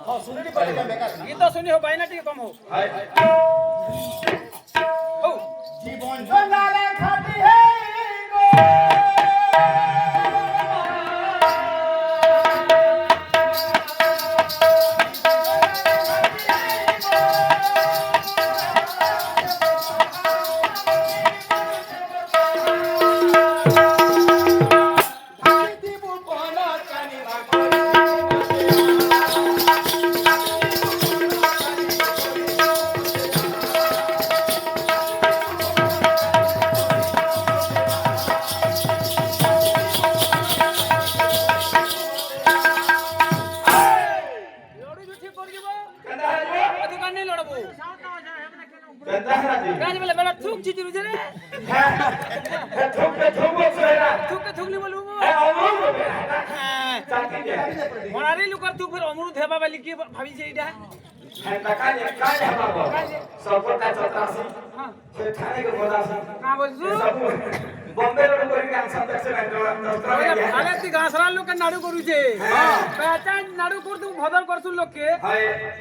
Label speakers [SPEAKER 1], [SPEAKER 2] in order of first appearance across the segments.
[SPEAKER 1] गीत सुनी हो बायना टिके कम हो
[SPEAKER 2] जीवन जोंदाले खाती है गो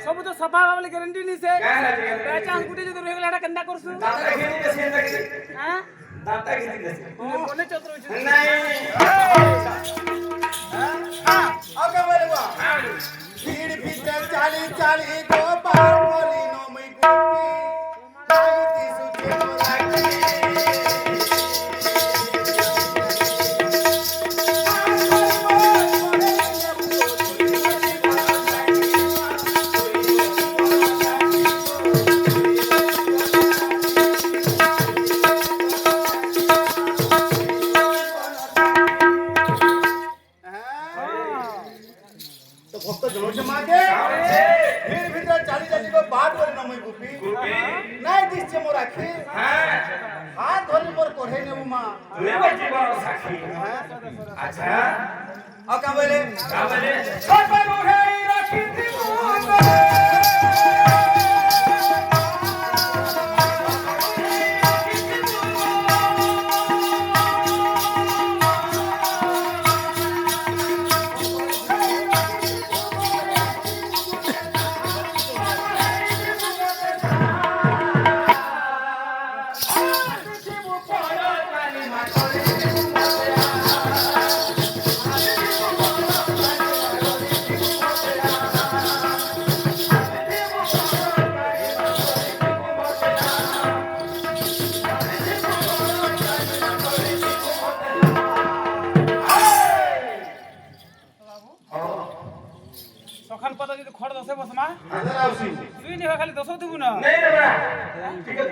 [SPEAKER 1] सब तो सफा वाले गारंटी नहीं से पहचान गुटे जो रहेला एटा कंदा करसु
[SPEAKER 2] दाता घेनी देसी
[SPEAKER 1] हां
[SPEAKER 2] दाता घेनी देसी
[SPEAKER 1] कोने चतुर
[SPEAKER 2] नहीं हां ओके बोले बा भीड़ भीतर चाली चाली को पार बोली नो मई गुटी नाइती सुचे मोराकी अच्छा और क्या बोले छोट पर उठे रखी थी
[SPEAKER 1] সকাল পাতা যদি খড় দশে বসমা
[SPEAKER 2] আচ্ছা রাউসি
[SPEAKER 1] তুই নিবা খালি দশও দিবু না
[SPEAKER 2] नहीं रे बड़ा ठीक है।